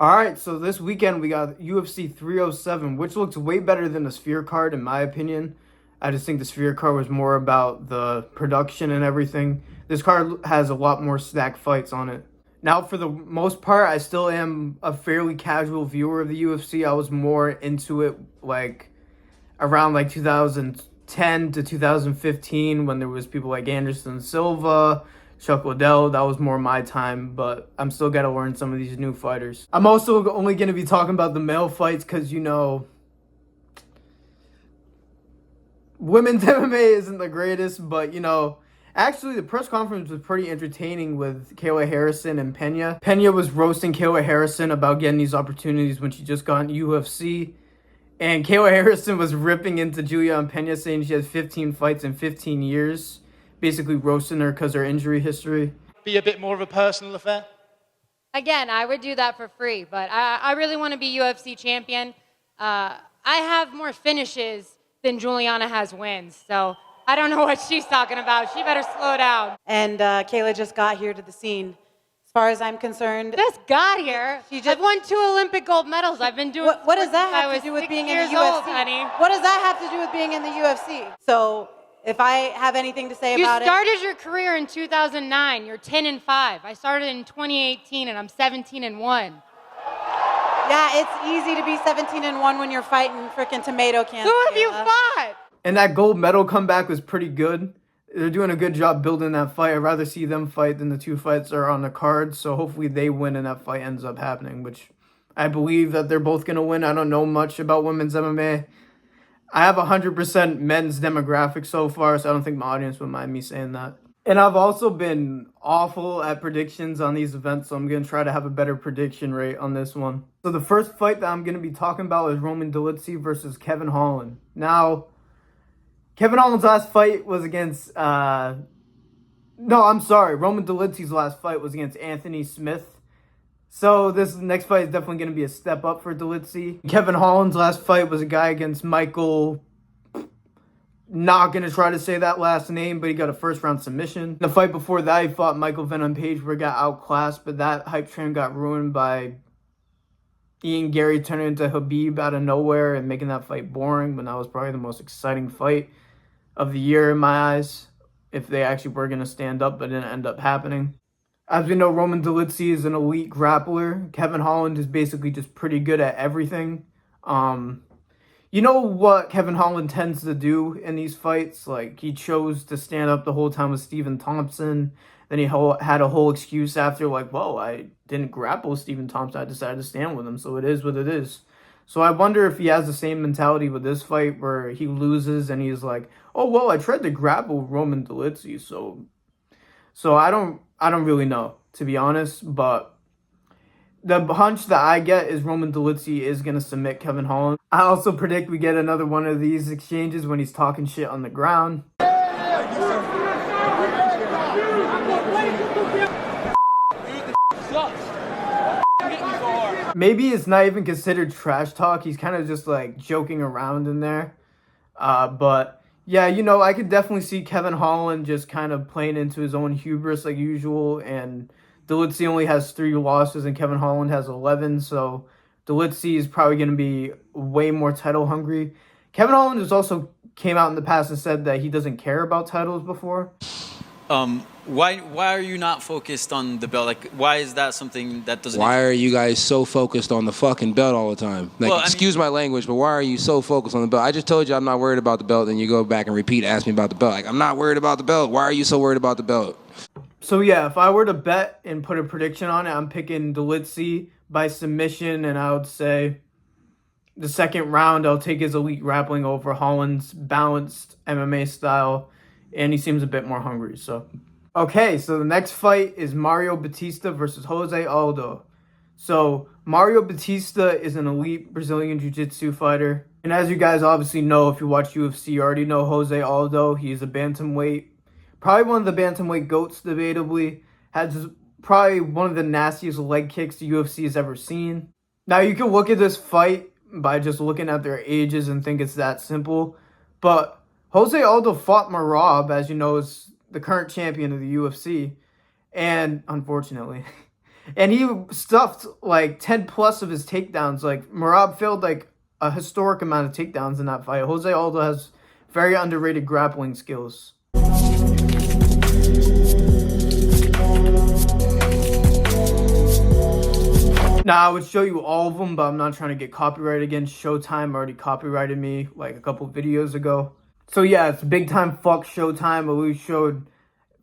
All right, so this weekend we got UFC 307, which looks way better than the Sphere card in my opinion. I just think the Sphere card was more about the production and everything. This card has a lot more stacked fights on it. Now, for the most part, I still am a fairly casual viewer of the UFC. I was more into it like around like 2010 to 2015 when there was people like Anderson Silva, Chuck Liddell. That was more my time, but I'm still got to learn some of these new fighters. I'm also only going to be talking about the male fights because, women's MMA isn't the greatest, but, actually the press conference was pretty entertaining with Kayla Harrison and Pena. Pena was roasting Kayla Harrison about getting these opportunities when she just got in UFC. And Kayla Harrison was ripping into Julianne Pena, saying she has 15 fights in 15 years, basically roasting her because of her injury history. Be a bit more of a personal affair? Again, I would do that for free, but I really want to be UFC champion. I have more finishes than Juliana has wins, so I don't know what she's talking about. She better slow down. And Kayla just got here to the scene. As far as I'm concerned, Just got here. I've won 2 Olympic gold medals. I've been doing. What does that I have was to do with 6 being in the years UFC? old, honey. What does that have to do with being in the UFC? So, if I have anything to say You about started your career in 2009. You're 10-5. I started in 2018, and I'm 17-1. yeah, it's easy to be 17-1 when you're fighting freaking tomato cans. Who have you Kayla. fought? And that gold medal comeback was pretty good. They're doing a good job building that fight. I'd rather see them fight than the 2 fights that are on the card. So hopefully they win and that fight ends up happening, which I believe that they're both going to win. I don't know much about women's MMA. I have 100% men's demographic so far, so I don't think my audience would mind me saying that. And I've also been awful at predictions on these events, so I'm going to try to have a better prediction rate on this one. So the first fight that I'm going to be talking about is Roman Dolidze versus Kevin Holland. Now, Kevin Holland's last fight was against, Roman Dolidze's last fight was against Anthony Smith. So this next fight is definitely going to be a step up for Dolidze. Kevin Holland's last fight was a guy against Michael, not going to try to say that last name, but he got a first round submission. The fight before that, he fought Michael Venom Page where he got outclassed, but that hype train got ruined by Ian Gary turning into Khabib out of nowhere and making that fight boring, but that was probably the most exciting fight of the year in my eyes, if they actually were going to stand up, but it didn't end up happening. As we know, Roman Dolidze is an elite grappler. Kevin Holland is basically just pretty good at everything. You know what Kevin Holland tends to do in these fights? Like, he chose to stand up the whole time with Stephen Thompson. Then he had a whole excuse after, like, well, I didn't grapple Stephen Thompson. I decided to stand with him, so it is what it is. So I wonder if he has the same mentality with this fight where he loses and he's like, oh, well, I tried to grapple Roman Dolidze, so I don't really know, to be honest, but the hunch that I get is Roman Dolidze is going to submit Kevin Holland. I also predict we get another one of these exchanges when he's talking shit on the ground. Maybe it's not even considered trash talk. He's kind of just like joking around in there. But yeah, I could definitely see Kevin Holland just kind of playing into his own hubris like usual. And Dolidze only has 3 losses and Kevin Holland has 11. So Dolidze is probably going to be way more title hungry. Kevin Holland has also came out in the past and said that he doesn't care about titles before. Why are you not focused on the belt? Like, why is that something that doesn't... Why are you guys so focused on the fucking belt all the time? Like, well, excuse my language, but why are you so focused on the belt? I just told you I'm not worried about the belt, then you go back and repeat, ask me about the belt. Like, I'm not worried about the belt. Why are you so worried about the belt? So yeah, if I were to bet and put a prediction on it, I'm picking Dolidze by submission, and I would say the second round, I'll take his elite grappling over Holland's balanced MMA style, and he seems a bit more hungry, so... Okay, so the next fight is Mario Batista versus Jose Aldo. So Mario Batista is an elite Brazilian Jiu-Jitsu fighter. And as you guys obviously know, if you watch UFC, you already know Jose Aldo. He's a bantamweight. Probably one of the bantamweight GOATs, debatably. Has probably one of the nastiest leg kicks the UFC has ever seen. Now, you can look at this fight by just looking at their ages and think it's that simple. But Jose Aldo fought Marab, as you know, is the current champion of the UFC, and unfortunately, And he stuffed like 10 plus of his takedowns. Like Merab failed like a historic amount of takedowns in that fight. Jose Aldo has very underrated grappling skills. Now, I would show you all of them, but I'm not trying to get copyrighted again. Showtime already copyrighted me like a couple videos ago. So yeah, it's big time fuck Showtime. We showed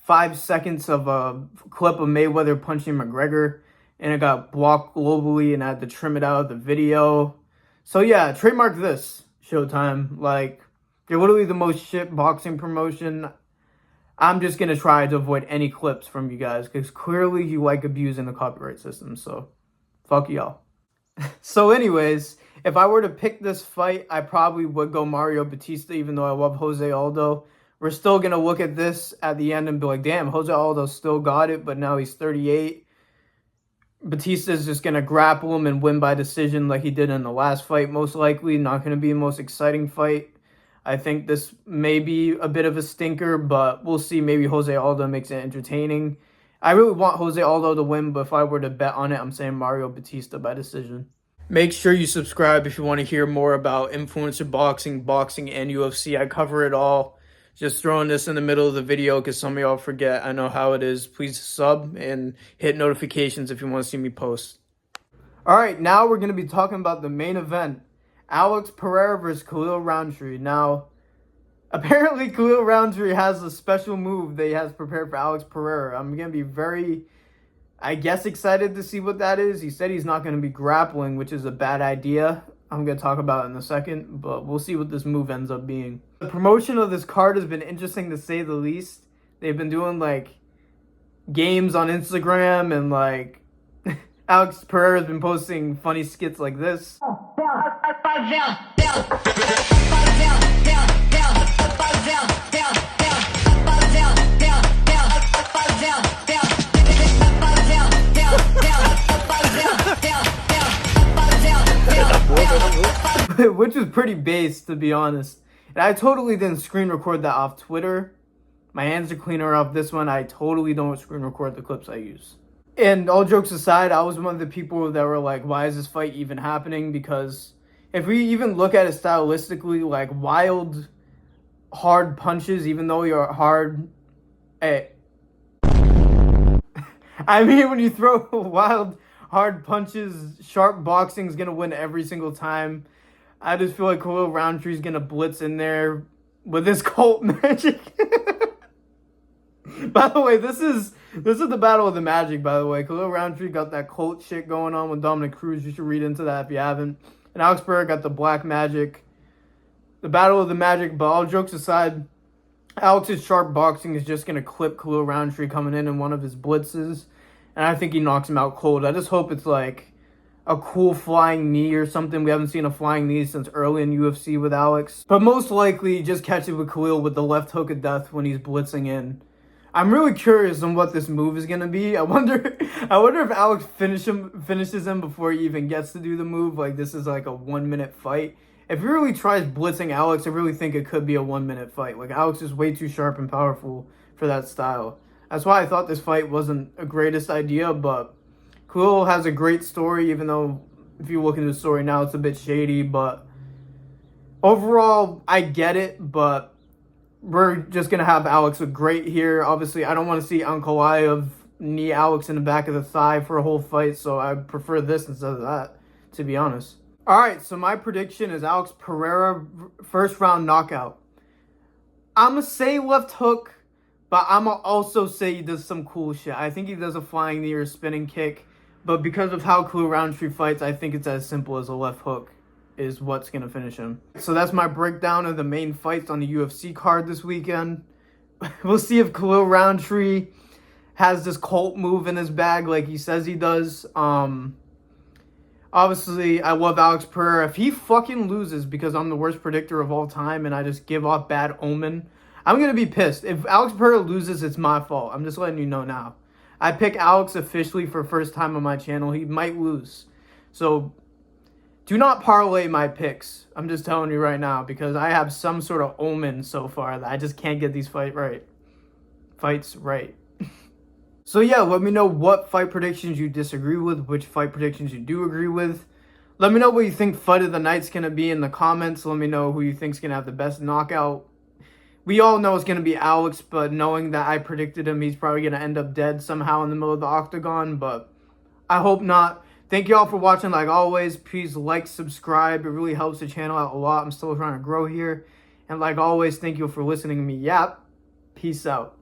5 seconds of a clip of Mayweather punching McGregor, and it got blocked globally, and I had to trim it out of the video. So yeah, trademark this, Showtime. Like, you're literally the most shit boxing promotion. I'm just gonna try to avoid any clips from you guys, because clearly you like abusing the copyright system, so fuck y'all. So anyways, if I were to pick this fight, I probably would go Mario Batista, even though I love Jose Aldo. We're still going to look at this at the end and be like, damn, Jose Aldo still got it, but now he's 38. Batista's just going to grapple him and win by decision like he did in the last fight, most likely. Not going to be the most exciting fight. I think this may be a bit of a stinker, but we'll see. Maybe Jose Aldo makes it entertaining. I really want Jose Aldo to win, but if I were to bet on it, I'm saying Mario Batista by decision. Make sure you subscribe if you want to hear more about influencer boxing, and UFC. I cover it all. Just throwing this in the middle of the video because some of y'all forget. I know how it is. Please sub and hit notifications if you want to see me post. All right, now we're going to be talking about the main event. Alex Pereira versus Khalil Rountree. Now, apparently Khalil Rountree has a special move that he has prepared for Alex Pereira. I'm going to be very, I guess, excited to see what that is. He said he's not going to be grappling, which is a bad idea. I'm going to talk about it in a second, but we'll see what this move ends up being. The promotion of this card has been interesting to say the least. They've been doing like games on Instagram, and like Alex Pereira has been posting funny skits like this. Which is pretty base, to be honest. And I totally didn't screen record that off Twitter. My hands are cleaner off this one. I totally don't screen record the clips I use. And all jokes aside, I was one of the people that were like, why is this fight even happening? Because if we even look at it stylistically, like wild, hard punches, even though you're hard... Hey. I mean, when you throw wild, hard punches, sharp boxing is going to win every single time. I just feel like Khalil Rountree is going to blitz in there with his cult magic. By the way, this is the battle of the magic, by the way. Khalil Rountree got that cult shit going on with Dominic Cruz. You should read into that if you haven't. And Alex Pereira got the black magic. The battle of the magic, but all jokes aside, Alex's sharp boxing is just going to clip Khalil Rountree coming in one of his blitzes. And I think he knocks him out cold. I just hope it's like a cool flying knee or something. We haven't seen a flying knee since early in UFC with Alex. But most likely, just catch it with Khalil with the left hook of death when he's blitzing in. I'm really curious on what this move is going to be. I wonder if Alex finishes him before he even gets to do the move. Like, this is like a 1-minute fight. If he really tries blitzing Alex, I really think it could be a 1-minute fight. Like, Alex is way too sharp and powerful for that style. That's why I thought this fight wasn't a greatest idea, but Khalil has a great story, even though if you look into the story now, it's a bit shady. But overall, I get it, but we're just going to have Alex look great here. Obviously, I don't want to see Ankalaev knee Alex in the back of the thigh for a whole fight, so I prefer this instead of that, to be honest. All right, so my prediction is Alex Pereira, first round knockout. I'm going to say left hook, but I'm going to also say he does some cool shit. I think he does a flying knee or a spinning kick. But because of how Khalil Rountree fights, I think it's as simple as a left hook is what's going to finish him. So that's my breakdown of the main fights on the UFC card this weekend. We'll see if Khalil Rountree has this cult move in his bag like he says he does. Obviously, I love Alex Pereira. If he fucking loses because I'm the worst predictor of all time and I just give off bad omen, I'm going to be pissed. If Alex Pereira loses, it's my fault. I'm just letting you know now. I pick Alex officially for first time on my channel. He might lose. So do not parlay my picks. I'm just telling you right now because I have some sort of omen so far that I just can't get these fights right. So yeah, let me know what fight predictions you disagree with, which fight predictions you do agree with. Let me know what you think fight of the night's going to be in the comments. Let me know who you think's going to have the best knockout. We all know it's going to be Alex, but knowing that I predicted him, he's probably going to end up dead somehow in the middle of the octagon, but I hope not. Thank you all for watching. Like always, please like, subscribe. It really helps the channel out a lot. I'm still trying to grow here. And like always, thank you for listening to me yap. Peace out.